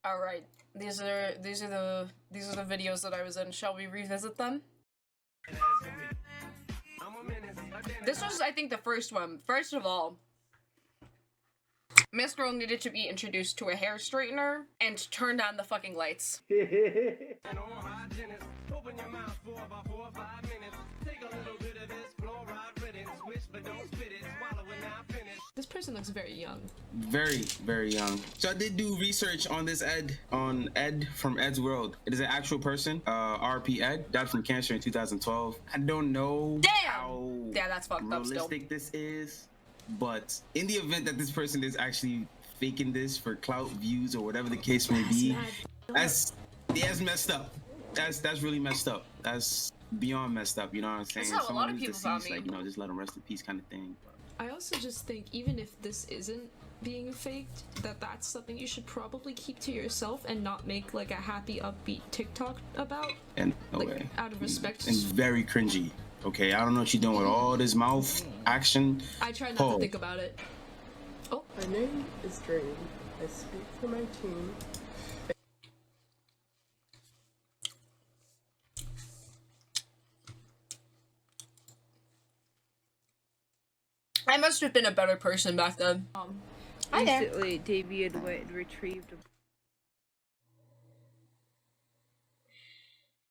All right, these are the videos that I was in. Shall we revisit them? This was, I think, the first one. First of all, Miss Girl needed to be introduced to a hair straightener and turn on the fucking lights. This person looks very young. Very, very young. So I did do research on this Ed from Ed's World. It is an actual person, RP Ed, died from cancer in 2012. I don't know how that's fucked up still. realistic this is, but in the event that this person is actually faking this for clout, views, or whatever the case may be, that's messed up. That's really messed up. That's beyond messed up. You know what I'm saying? That's how a lot of people found me. Like, you know, just let him rest in peace, kind of thing. I also just think, even if this isn't being faked, that's something you should probably keep to yourself and not make like a happy, upbeat TikTok about. And no like, way. Out of respect. And very cringy. Okay, I don't know what you're doing with all this mouth action. I try not to think about it. Oh. My name is Dream. I speak for my team. I must have been a better person back then. Recently, David went and retrieved a...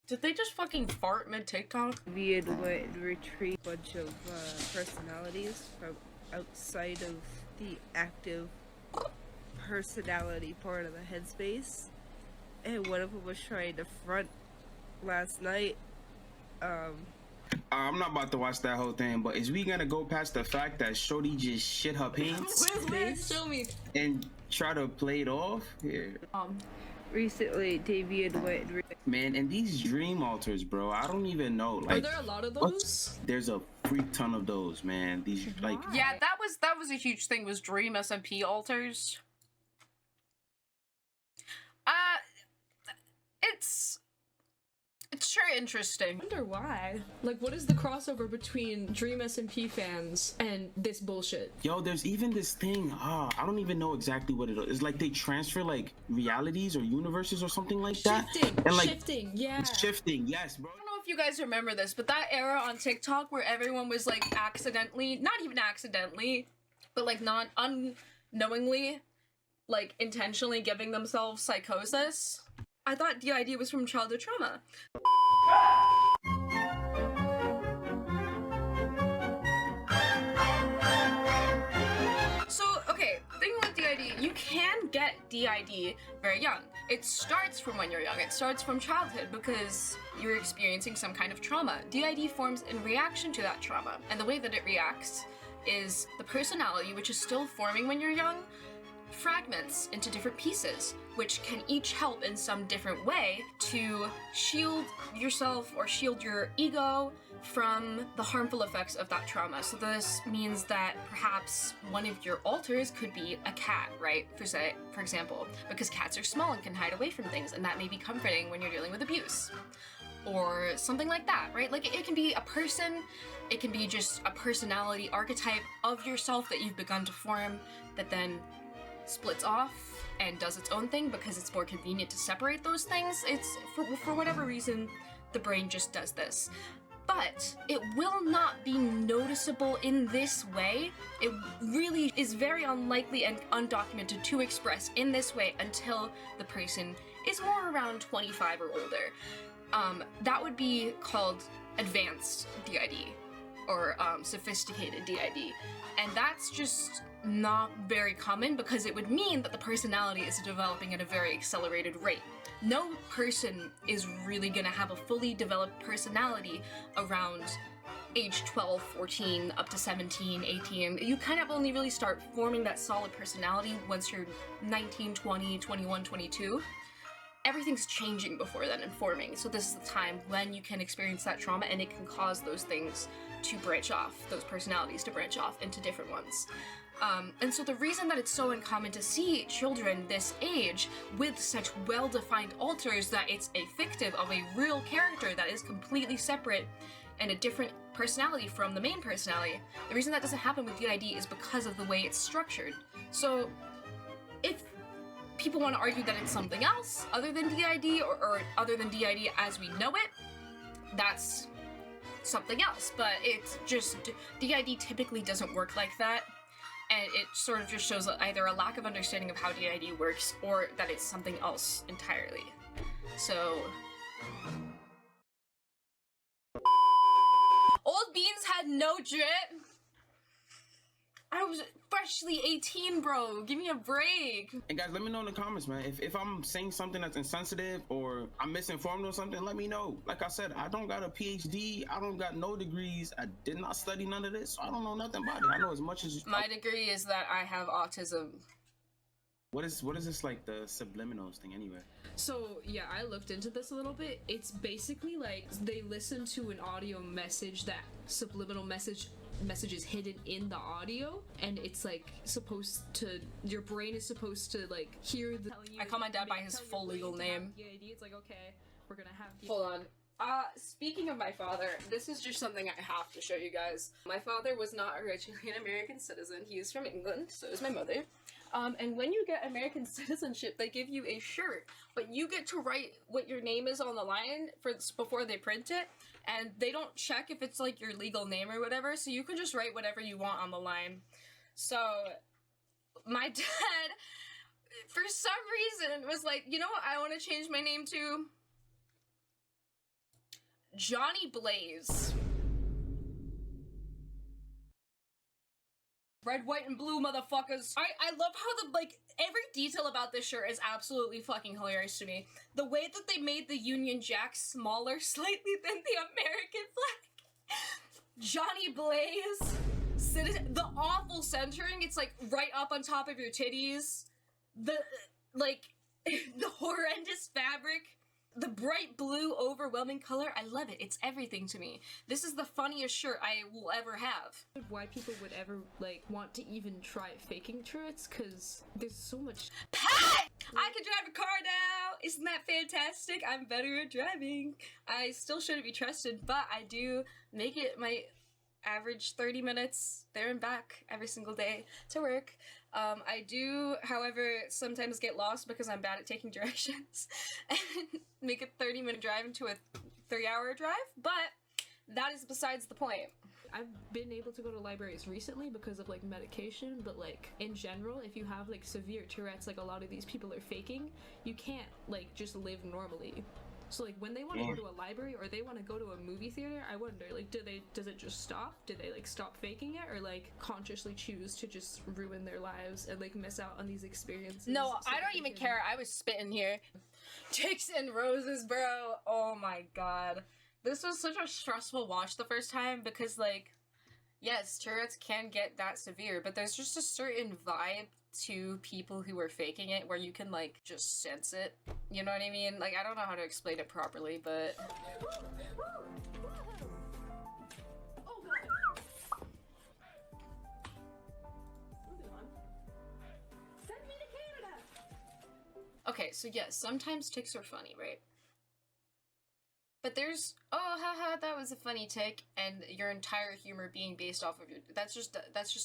Did they just fucking fart mid-TikTok? David went and retrieved a bunch of personalities from outside of the active personality part of the headspace. And one of them was trying to front last night. I'm not about to watch that whole thing, but is we gonna go past the fact that Shorty just shit her pants Show me. and try to play it off? Here. Recently, David went and Man, and these dream altars, bro, I don't even know. Like, Are there a lot of those? There's a freak ton of those, man. These like Yeah, that was a huge thing, was Dream SMP altars. It's sure interesting. I wonder why. Like, what is the crossover between Dream SMP fans and this bullshit? Yo, there's even this thing, I don't even know exactly what it is. It's like they transfer like realities or universes or something like that. Shifting, yeah. Shifting, yes, bro. I don't know if you guys remember this, but that era on TikTok where everyone was like accidentally, not even accidentally, but like not unknowingly, like intentionally giving themselves psychosis. I thought DID was from childhood trauma. So, okay, thing with DID, you can get DID very young. It starts from when you're young. It starts from childhood because you're experiencing some kind of trauma. DID forms in reaction to that trauma, and the way that it reacts is the personality, which is still forming when you're young, fragments into different pieces, which can each help in some different way to shield yourself or shield your ego from the harmful effects of that trauma. So this means that perhaps one of your alters could be a cat, right? For example, because cats are small and can hide away from things, and that may be comforting when you're dealing with abuse. Or something like that, right? Like, it can be a person, it can be just a personality archetype of yourself that you've begun to form that then splits off and does its own thing because it's more convenient to separate those things. It's, for whatever reason, the brain just does this. But it will not be noticeable in this way. It really is very unlikely and undocumented to express in this way until the person is more around 25 or older. That would be called advanced DID, or sophisticated DID. And that's just not very common because it would mean that the personality is developing at a very accelerated rate. No person is really gonna have a fully developed personality around age 12, 14, up to 17, 18. You kind of only really start forming that solid personality once you're 19, 20, 21, 22. Everything's changing before then and forming, so this is the time when you can experience that trauma and it can cause those things to branch off, those personalities to branch off into different ones. And so the reason that it's so uncommon to see children this age with such well-defined alters that it's a fictive of a real character that is completely separate and a different personality from the main personality, the reason that doesn't happen with DID is because of the way it's structured. So if people want to argue that it's something else other than DID or other than DID as we know it. That's something else, but it's just DID typically doesn't work like that, and it sort of just shows either a lack of understanding of how DID works or that it's something else entirely. So Old Beans had no drip. I was freshly 18, bro. Give me a break. And guys, let me know in the comments, man. If I'm saying something that's insensitive or I'm misinformed or something, let me know. Like I said, I don't got a PhD. I don't got no degrees. I did not study none of this, so I don't know nothing about it. I know as much as my degree is that I have autism. What is this, like the subliminals thing anyway? So yeah, I looked into this a little bit. It's basically like they listen to an audio message, that subliminal message is hidden in the audio, and it's like supposed to, your brain is supposed to like hear the. I call my dad by his full legal name. It's like, okay, we're gonna have. Hold on. Speaking of my father, this is just something I have to show you guys. My father was not originally an American citizen. He is from England, so is my mother. And when you get American citizenship, they give you a shirt, but you get to write what your name is on the line before they print it, and they don't check if it's like your legal name or whatever, so you can just write whatever you want on the line. So my dad, for some reason, was like, you know what I want to change my name to? Johnny Blaze. Red, white, and blue, motherfuckers. I love how every detail about this shirt is absolutely fucking hilarious to me. The way that they made the Union Jack smaller slightly than the American flag. Johnny Blaze. The awful centering, it's like right up on top of your titties. The horrendous fabric. The bright blue, overwhelming color, I love it. It's everything to me. This is the funniest shirt I will ever have. Why people would ever, like, want to even try faking turrets, because there's so much... Pat! I can drive a car now! Isn't that fantastic? I'm better at driving. I still shouldn't be trusted, but I do make it my average 30 minutes there and back every single day to work. I do, however, sometimes get lost because I'm bad at taking directions and make a 30-minute drive into a 3-hour drive, but that is besides the point. I've been able to go to libraries recently because of like medication, but like in general, if you have like severe Tourette's, like a lot of these people are faking, you can't like just live normally. So like when they want to go to a library or they want to go to a movie theater, I wonder, like, does it just stop? Do they like stop faking it, or like consciously choose to just ruin their lives and like miss out on these experiences? No, I don't even care. I was spitting here. Chicks and Roses, bro. Oh my god. This was such a stressful watch the first time because, like, yes, Tourette's can get that severe, but there's just a certain vibe to people who are faking it where you can, like, just sense it. You know what I mean? Like, I don't know how to explain it properly, but... Okay, so yes, sometimes ticks are funny, right? But there's, oh, haha, that was a funny tick, and your entire humor being based off of your, that's just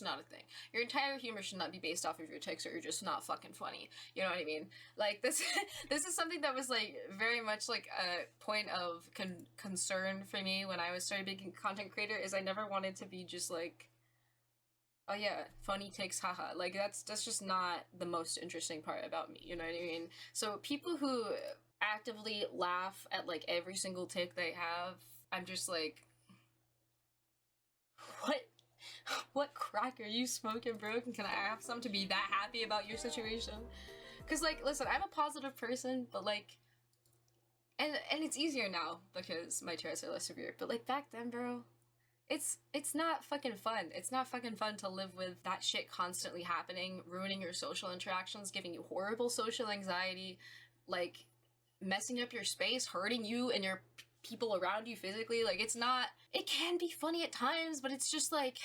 not a thing. Your entire humor should not be based off of your ticks, or you're just not fucking funny. You know what I mean? Like, this is something that was, like, very much, like, a point of concern for me when I started being a content creator, is I never wanted to be just, like, oh yeah, funny ticks, haha. Like, that's just not the most interesting part about me, you know what I mean? So people who actively laugh at like every single tick they have, I'm just like, what crack are you smoking, bro? Can I have some to be that happy about your situation? Because, like, listen, I'm a positive person, but like, and it's easier now because my Tourette's are less severe, but like back then, bro, it's not fucking fun. It's not fucking fun to live with that shit constantly happening, ruining your social interactions, giving you horrible social anxiety, like messing up your space, hurting you and your people around you physically. Like, it's not, it can be funny at times, but it's just like,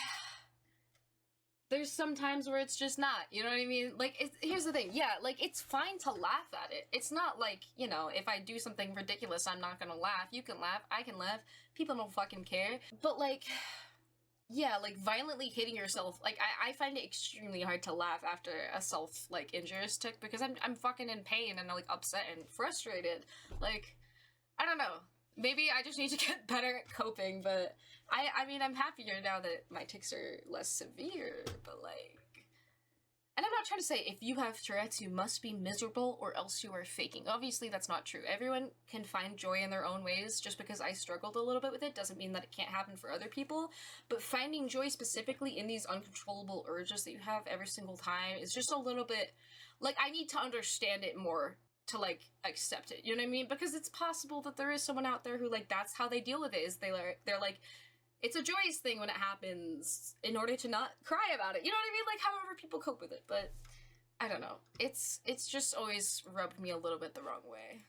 there's some times where it's just not, you know what I mean? Like, here's the thing, yeah, like, it's fine to laugh at it. It's not like, you know, if I do something ridiculous, I'm not gonna laugh. You can laugh, I can laugh, people don't fucking care. But like, yeah, like violently hitting yourself. Like I find it extremely hard to laugh after a self like injurious tick because I'm fucking in pain and like upset and frustrated. Like I don't know. Maybe I just need to get better at coping, but I mean I'm happier now that my tics are less severe, but like, and I'm not trying to say if you have Tourette's, you must be miserable or else you are faking. Obviously, that's not true. Everyone can find joy in their own ways. Just because I struggled a little bit with it doesn't mean that it can't happen for other people. But finding joy specifically in these uncontrollable urges that you have every single time is just a little bit, like, I need to understand it more to, like, accept it. You know what I mean? Because it's possible that there is someone out there who, like, that's how they deal with it, is they're like, it's a joyous thing when it happens in order to not cry about it. You know what I mean? Like, however people cope with it. But I don't know. It's just always rubbed me a little bit the wrong way.